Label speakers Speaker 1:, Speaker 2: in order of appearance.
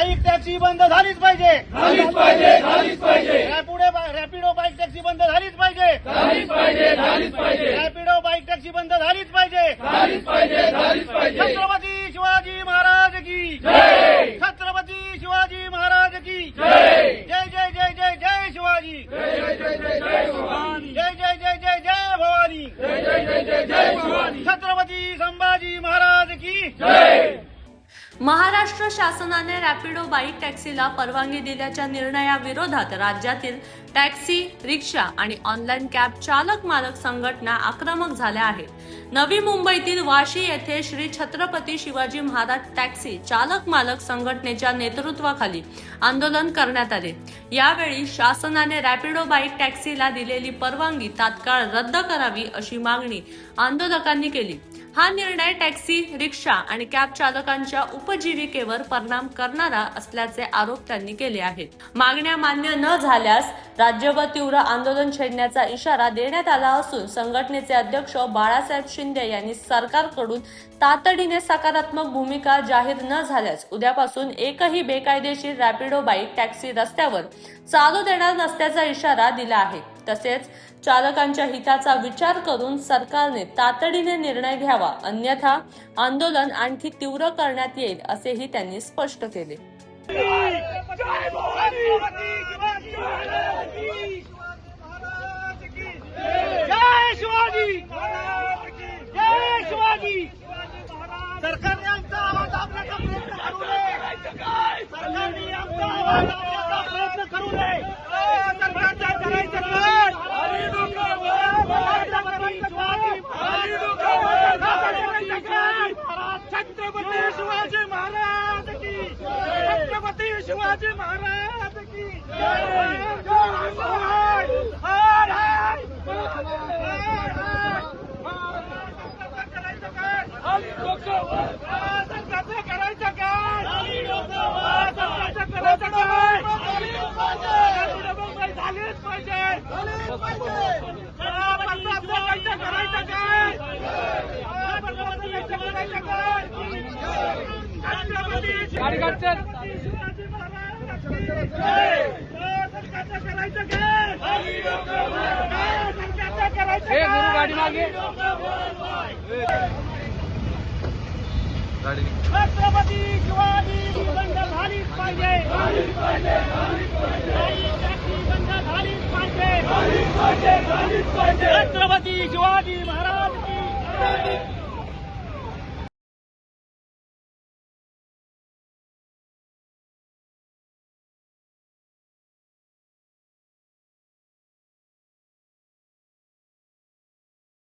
Speaker 1: Bike taxi बंद झालीच पाहिजे,
Speaker 2: झालीच पाहिजे, झालीच पाहिजे,
Speaker 1: रॅपिडो बाईक टॅक्सी बंद झालीच पाहिजे,
Speaker 2: झालीच पाहिजे, झालीच पाहिजे,
Speaker 1: रॅपिडो बाईक टॅक्सी बंद झालीच पाहिजे,
Speaker 2: झालीच पाहिजे, झालीच पाहिजे.
Speaker 1: छत्रपती शिवाजी महाराज की
Speaker 2: जय,
Speaker 1: छत्रपती शिवाजी महाराज की
Speaker 2: जय,
Speaker 1: जय जय जय जय जय शिवाजी,
Speaker 2: जय जय जय जय जय भवानी,
Speaker 1: जय जय जय जय जय भवानी,
Speaker 2: जय जय जय जय जय भवानी,
Speaker 1: छत्रपती संभाजी महाराज की
Speaker 2: जय.
Speaker 3: महाराष्ट्र शासनाने रॅपिडो बाईक टॅक्सीला परवानगी दिल्याच्या निर्णयाविरोधात राज्यातील टॅक्सी, रिक्षा आणि ऑनलाईन कॅब चालक मालक संघटना आक्रमक झाल्या आहेत. नवी मुंबईतील वाशी येथे श्री छत्रपती शिवाजी महाराज टॅक्सी चालक मालक संघटनेच्या नेतृत्वाखाली आंदोलन करण्यात आले. यावेळी शासनाने रॅपिडो बाईक टॅक्सीला दिलेली परवानगी तात्काळ रद्द करावी अशी मागणी आंदोलकांनी केली. हा निर्णय टॅक्सी, रिक्षा आणि कॅब चालकांच्या उपजीविकेवर परिणाम करणारा असल्याचे आरोप त्यांनी केले आहेत. मागण्या मान्य न झाल्यास राज्यभर तीव्र आंदोलन छेडण्याचा इशारा देण्यात आला असून संघटनेचे अध्यक्ष बाळासाहेब शिंदे यांनी सरकारकडून तातडीने सकारात्मक भूमिका जाहीर न झाल्यास उद्यापासून एकही बेकायदेशीर रॅपिडो बाईक टॅक्सी रस्त्यावर चालू देणार नसल्याचा इशारा दिला आहे. तसेच चालकांच्या हिताचा विचार करून सरकारने तातडीने निर्णय घ्यावा, अन्यथा आंदोलन आणखी तीव्र करण्यात येईल असेही त्यांनी स्पष्ट केले.
Speaker 1: जय शिवाजी, जय शिवाजी. सरकारने आमचा आवाज दाबण्याचा प्रयत्न करू नये, सरकारने आमचा आवाज दाबण्याचा प्रयत्न करू नये. सरकारच्या करायचं काय? छत्रपती शिवाजी महाराज की, छत्रपती शिवाजी महाराज की सरकारचं करायचं काय? सरकारचं करायचं काय? झालीच पाहिजे, करायचं काय? गाडी मागे छत्रपती शिवाजी बंद झालीच पाहिजे, बंद झालीच पाहिजे, छत्रपती शिवाजी महाराज की